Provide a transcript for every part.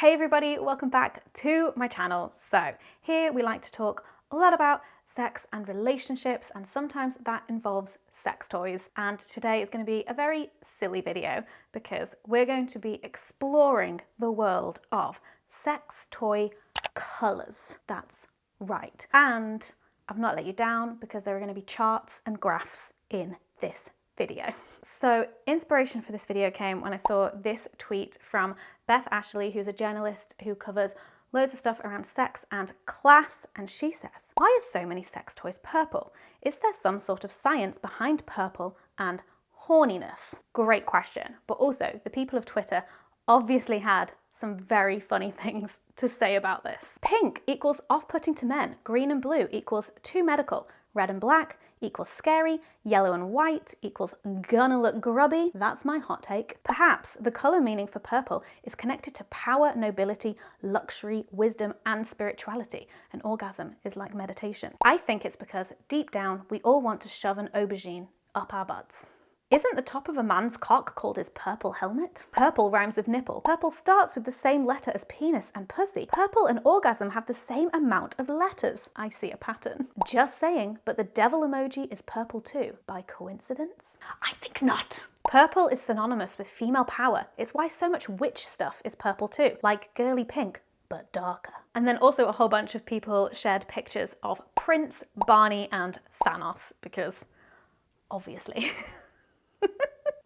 Hey everybody, welcome back to my channel. So here we like to talk a lot about sex and relationships, and sometimes that involves sex toys. And today is going to be a very silly video because we're going to be exploring the world of sex toy colours. That's right. And I've not let you down because there are going to be charts and graphs in this video. So inspiration for this video came when I saw this tweet from Beth Ashley, who's a journalist who covers loads of stuff around sex and class, and she says, why are so many sex toys purple? Is there some sort of science behind purple and horniness? Great question, but also the people of Twitter obviously had some very funny things to say about this. Pink equals off-putting to men, green and blue equals too medical, red and black equals scary, yellow and white equals gonna look grubby. That's my hot take. Perhaps the colour meaning for purple is connected to power, nobility, luxury, wisdom and spirituality. An orgasm is like meditation. I think it's because deep down we all want to shove an aubergine up our butts. Isn't the top of a man's cock called his purple helmet? Purple rhymes with nipple. Purple starts with the same letter as penis and pussy. Purple and orgasm have the same amount of letters. I see a pattern. Just saying, but the devil emoji is purple too. By coincidence? I think not. Purple is synonymous with female power. It's why so much witch stuff is purple too, like girly pink, but darker. And then also a whole bunch of people shared pictures of Prince, Barney, and Thanos, because obviously.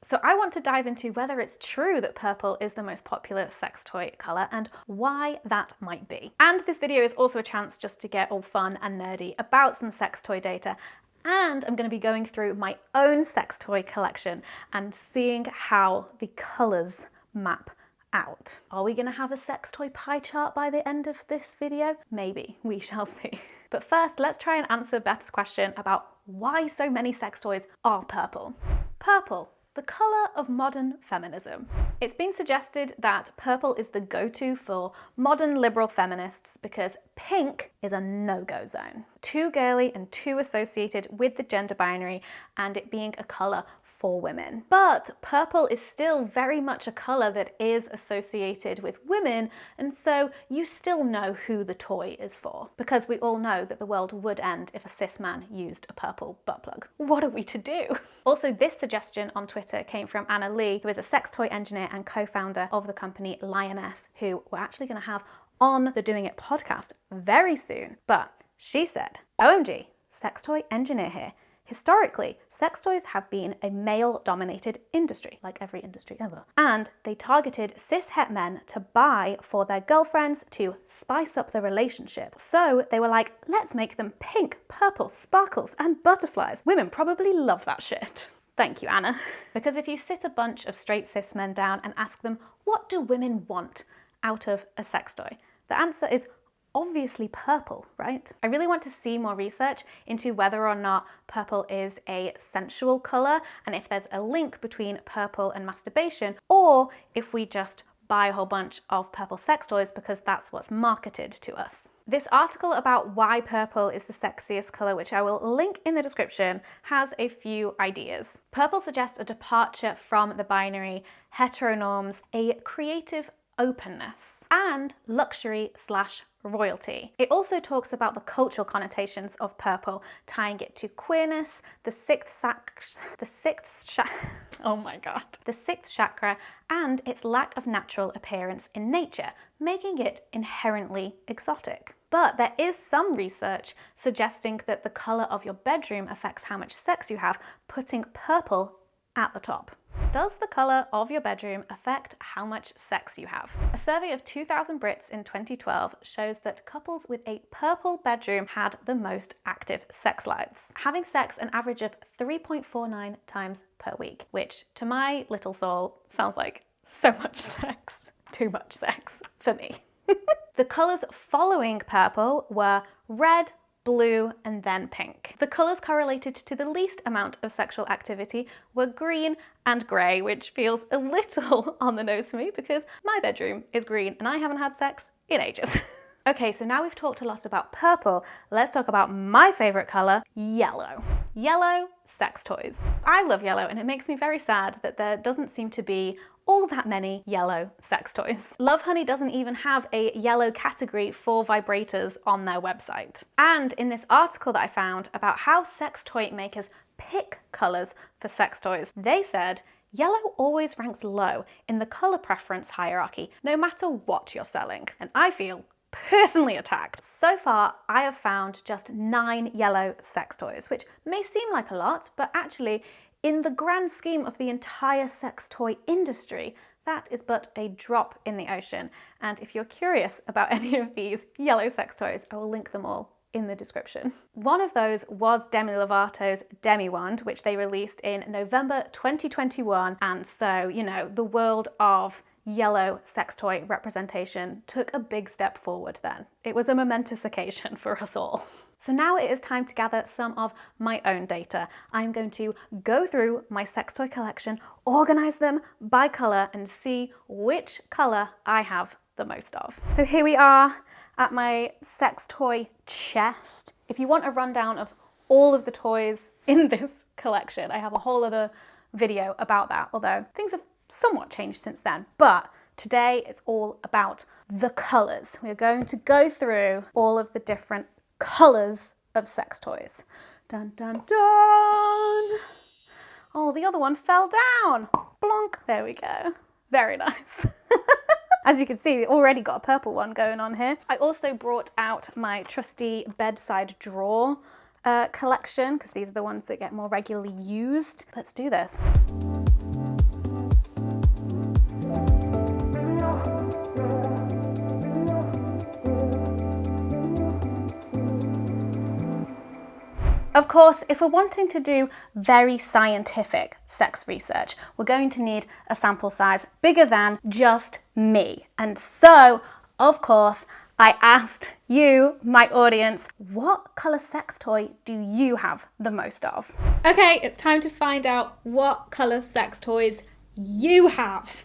So I want to dive into whether it's true that purple is the most popular sex toy colour and why that might be. And this video is also a chance just to get all fun and nerdy about some sex toy data. And I'm going to be going through my own sex toy collection and seeing how the colours map out. Are we going to have a sex toy pie chart by the end of this video? Maybe, we shall see. But first, let's try and answer Beth's question about why so many sex toys are purple. Purple, the colour of modern feminism. It's been suggested that purple is the go-to for modern liberal feminists because pink is a no-go zone. Too girly and too associated with the gender binary and it being a colour for women. But purple is still very much a colour that is associated with women, and so you still know who the toy is for, because we all know that the world would end if a cis man used a purple butt plug. What are we to do? Also, this suggestion on Twitter came from Anna Lee, who is a sex toy engineer and co-founder of the company Lioness, who we're actually going to have on the Doing It podcast very soon. But she said, OMG, sex toy engineer here. Historically, sex toys have been a male-dominated industry, like every industry ever. And they targeted cis-het men to buy for their girlfriends to spice up the relationship. So they were like, let's make them pink, purple, sparkles, and butterflies. Women probably love that shit. Thank you, Anna. Because if you sit a bunch of straight cis men down and ask them, what do women want out of a sex toy? The answer is obviously purple, right? I really want to see more research into whether or not purple is a sensual colour and if there's a link between purple and masturbation, or if we just buy a whole bunch of purple sex toys because that's what's marketed to us. This article about why purple is the sexiest colour, which I will link in the description, has a few ideas. Purple suggests a departure from the binary heteronorms, a creative openness, and luxury/royalty. It also talks about the cultural connotations of purple, tying it to queerness, the sixth chakra, and its lack of natural appearance in nature, making it inherently exotic. But there is some research suggesting that the colour of your bedroom affects how much sex you have, putting purple at the top. Does the colour of your bedroom affect how much sex you have? A survey of 2,000 Brits in 2012 shows that couples with a purple bedroom had the most active sex lives, having sex an average of 3.49 times per week, which to my little soul sounds like so much sex. Too much sex for me. The colours following purple were red, blue, and then pink. The colours correlated to the least amount of sexual activity were green and grey, which feels a little on the nose for me because my bedroom is green and I haven't had sex in ages. Okay, so now we've talked a lot about purple, let's talk about my favorite color, yellow. Yellow sex toys. I love yellow, and it makes me very sad that there doesn't seem to be all that many yellow sex toys. Lovehoney doesn't even have a yellow category for vibrators on their website. And in this article that I found about how sex toy makers pick colors for sex toys, they said yellow always ranks low in the color preference hierarchy, no matter what you're selling. And I feel personally attacked. So far, I have found just 9 yellow sex toys, which may seem like a lot, but actually, in the grand scheme of the entire sex toy industry, that is but a drop in the ocean. And if you're curious about any of these yellow sex toys, I will link them all in the description. One of those was Demi Lovato's Demi Wand, which they released in November 2021. And so, you know, the world of yellow sex toy representation took a big step forward then. It was a momentous occasion for us all. So now it is time to gather some of my own data. I'm going to go through my sex toy collection, organize them by color, and see which color I have the most of. So here we are at my sex toy chest. If you want a rundown of all of the toys in this collection, I have a whole other video about that, although things have somewhat changed since then. But today it's all about the colors. We're going to go through all of the different colors of sex toys. Dun, dun, dun. Oh, the other one fell down. Blonk. There we go. Very nice. As you can see, already got a purple one going on here. I also brought out my trusty bedside drawer collection, because these are the ones that get more regularly used. Let's do this. Of course, if we're wanting to do very scientific sex research, we're going to need a sample size bigger than just me. And so, of course, I asked you, my audience, what color sex toy do you have the most of? Okay, it's time to find out what color sex toys you have.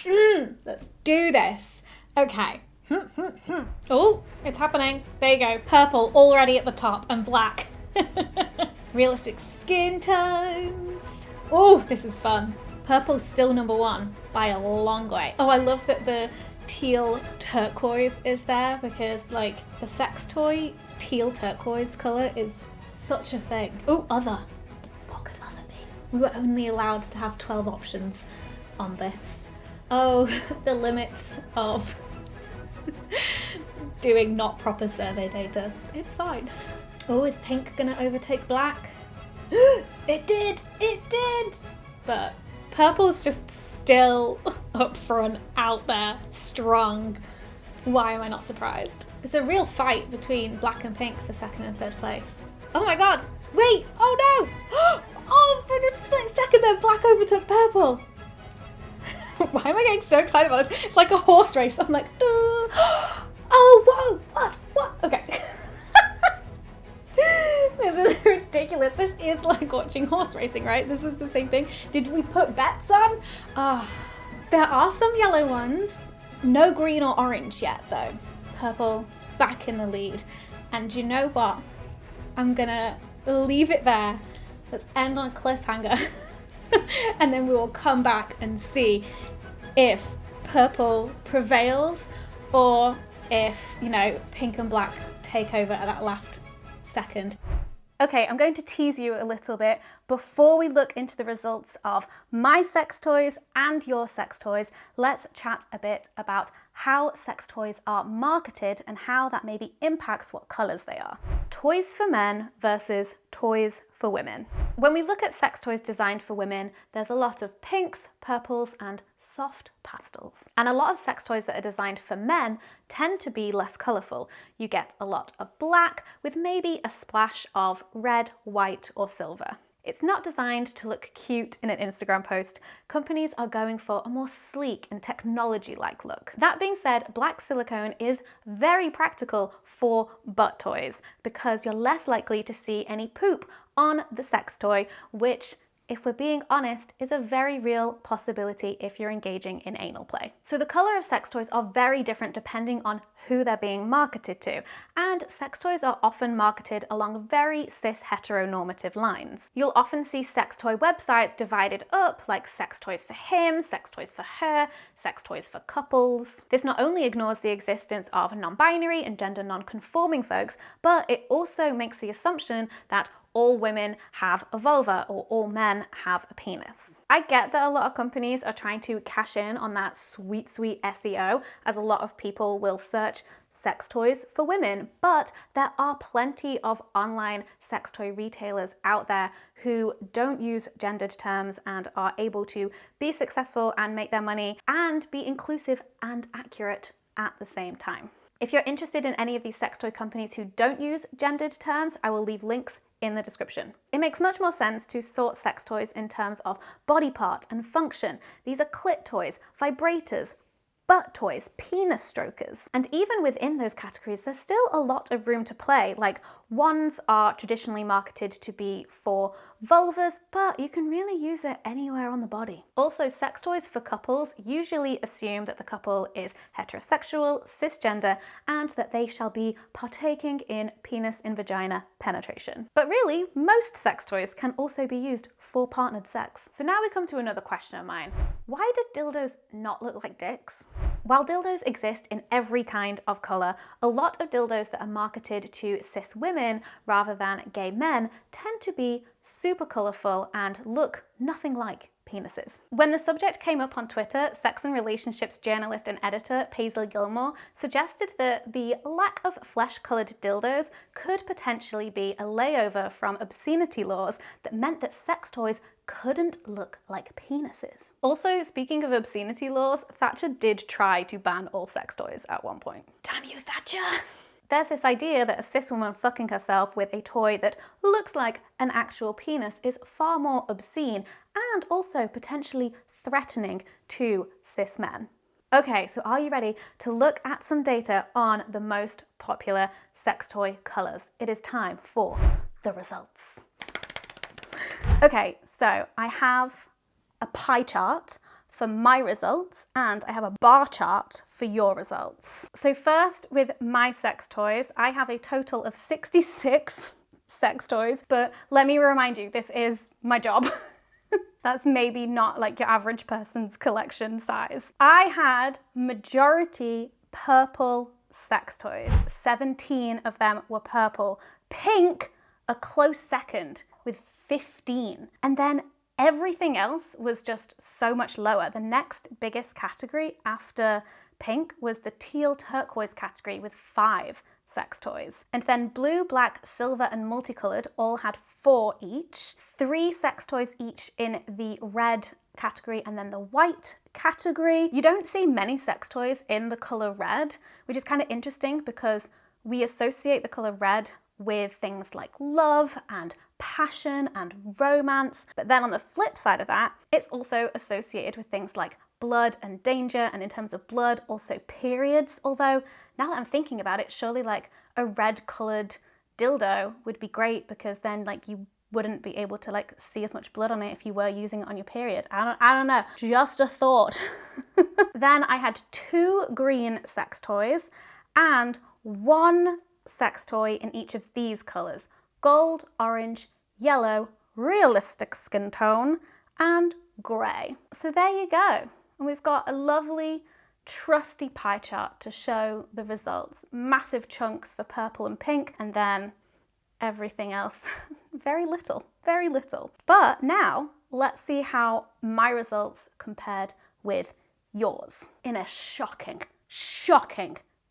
Let's do this. Okay. Oh, it's happening. There you go. Purple already at the top and black. Realistic skin tones. Oh, this is fun. Purple's still number 1 by a long way. Oh, I love that the teal turquoise is there, because like the sex toy teal turquoise color is such a thing. Oh, other. What could other be? We were only allowed to have 12 options on this. Oh, the limits of doing not proper survey data. It's fine. Oh, is pink gonna overtake black? It did! It did! But purple's just still up front, out there, strong. Why am I not surprised? It's a real fight between black and pink for 2nd and 3rd place. Oh my god! Wait! Oh no! Oh, for a split second there, black overtook purple! Why am I getting so excited about this? It's like a horse race. I'm like, duh. Oh, whoa! What? Okay. This is ridiculous. This is like watching horse racing, right? This is the same thing. Did we put bets on? There are some yellow ones. No green or orange yet though. Purple back in the lead. And you know what? I'm gonna leave it there. Let's end on a cliffhanger. And then we will come back and see if purple prevails or if, you know, pink and black take over at that last second. Okay, I'm going to tease you a little bit. Before we look into the results of my sex toys and your sex toys, let's chat a bit about how sex toys are marketed and how that maybe impacts what colours they are. Toys for men versus toys for women. When we look at sex toys designed for women, there's a lot of pinks, purples, and soft pastels. And a lot of sex toys that are designed for men tend to be less colourful. You get a lot of black with maybe a splash of red, white, or silver. It's not designed to look cute in an Instagram post. Companies are going for a more sleek and technology-like look. That being said, black silicone is very practical for butt toys because you're less likely to see any poop on the sex toy, which if we're being honest, is a very real possibility if you're engaging in anal play. So the color of sex toys are very different depending on who they're being marketed to, and sex toys are often marketed along very cis heteronormative lines. You'll often see sex toy websites divided up like sex toys for him, sex toys for her, sex toys for couples. This not only ignores the existence of non-binary and gender non-conforming folks, but it also makes the assumption that all women have a vulva or all men have a penis. I get that a lot of companies are trying to cash in on that sweet SEO, as a lot of people will search sex toys for women, but there are plenty of online sex toy retailers out there who don't use gendered terms and are able to be successful and make their money and be inclusive and accurate at the same time. If you're interested in any of these sex toy companies who don't use gendered terms, I will leave links in the description. It makes much more sense to sort sex toys in terms of body part and function. These are clit toys, vibrators, butt toys, penis strokers. And even within those categories, there's still a lot of room to play. Like, ones are traditionally marketed to be for vulvas, but you can really use it anywhere on the body. Also, sex toys for couples usually assume that the couple is heterosexual, cisgender, and that they shall be partaking in penis in vagina penetration. But really, most sex toys can also be used for partnered sex. So now we come to another question of mine. Why do dildos not look like dicks? While dildos exist in every kind of colour, a lot of dildos that are marketed to cis women rather than gay men tend to be super colourful and look nothing like penises. When the subject came up on Twitter, sex and relationships journalist and editor Paisley Gilmore suggested that the lack of flesh-coloured dildos could potentially be a layover from obscenity laws that meant that sex toys couldn't look like penises. Also, speaking of obscenity laws, Thatcher did try to ban all sex toys at one point. Damn you, Thatcher! There's this idea that a cis woman fucking herself with a toy that looks like an actual penis is far more obscene and also potentially threatening to cis men. Okay, so are you ready to look at some data on the most popular sex toy colours? It is time for the results. Okay, so I have a pie chart for my results and I have a bar chart for your results. So first, with my sex toys, I have a total of 66 sex toys, but let me remind you, this is my job. That's maybe not like your average person's collection size. I had majority purple sex toys. 17 of them were purple. Pink, a close second with 15. And then everything else was just so much lower. The next biggest category after pink was the teal turquoise category with 5 sex toys. And then blue, black, silver, and multicolored all had 4 each. 3 sex toys each in the red category and then the white category. You don't see many sex toys in the color red, which is kind of interesting because we associate the color red with things like love and passion and romance. But then on the flip side of that, it's also associated with things like blood and danger, and in terms of blood, also periods. Although now that I'm thinking about it, surely like a red colored dildo would be great because then like you wouldn't be able to like see as much blood on it if you were using it on your period. I don't know, just a thought. Then I had 2 green sex toys and 1 sex toy in each of these colors: gold, orange, yellow, realistic skin tone, and grey. So there you go. And we've got a lovely, trusty pie chart to show the results. Massive chunks for purple and pink, and then everything else, very little, very little. But now let's see how my results compared with yours in a shocking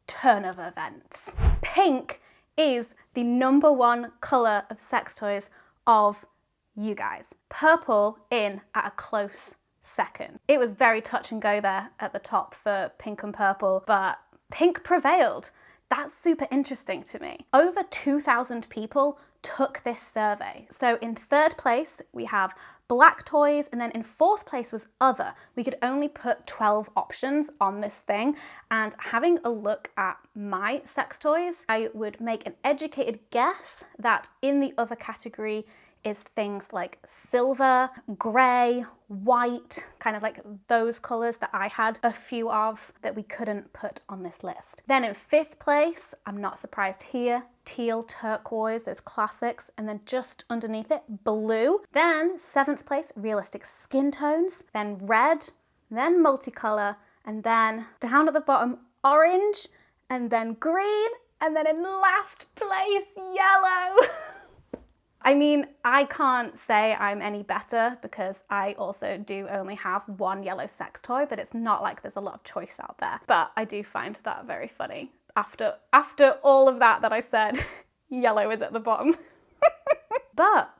turn of events. Pink is the #1 colour of sex toys of you guys. Purple in at a close second. It was very touch and go there at the top for pink and purple, but pink prevailed. That's super interesting to me. Over 2,000 people took this survey. So in 3rd place, we have black toys, and then in 4th place was other. We could only put 12 options on this thing, and having a look at my sex toys, I would make an educated guess that in the other category, is things like silver, grey, white, kind of like those colours that I had a few of that we couldn't put on this list. Then in 5th place, I'm not surprised here, teal, turquoise, those classics, and then just underneath it, blue. Then 7th place, realistic skin tones, then red, then multicolour, and then down at the bottom, orange, and then green, and then in last place, yellow. I mean, I can't say I'm any better because I also do only have one yellow sex toy, but it's not like there's a lot of choice out there. But I do find that very funny. After all of that I said, yellow is at the bottom. But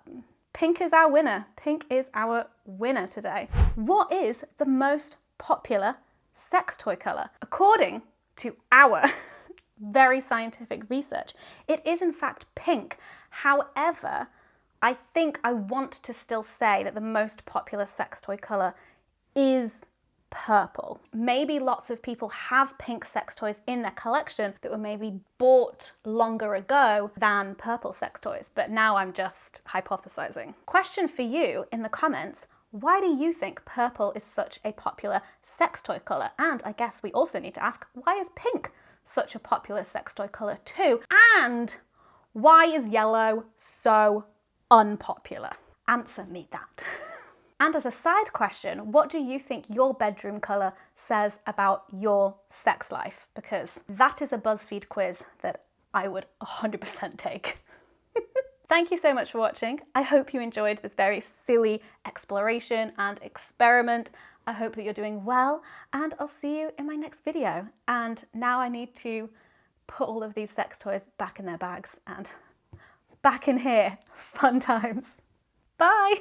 pink is our winner. Pink is our winner today. What is the most popular sex toy colour? According to our very scientific research, it is in fact pink. However, I think I want to still say that the most popular sex toy colour is purple. Maybe lots of people have pink sex toys in their collection that were maybe bought longer ago than purple sex toys, but now I'm just hypothesizing. Question for you in the comments: why do you think purple is such a popular sex toy colour? And I guess we also need to ask, why is pink such a popular sex toy colour too? And why is yellow so unpopular? Answer me that. And as a side question, what do you think your bedroom colour says about your sex life? Because that is a BuzzFeed quiz that I would 100% take. Thank you so much for watching. I hope you enjoyed this very silly exploration and experiment. I hope that you're doing well, and I'll see you in my next video. And now I need to put all of these sex toys back in their bags and back in here. Fun times. Bye.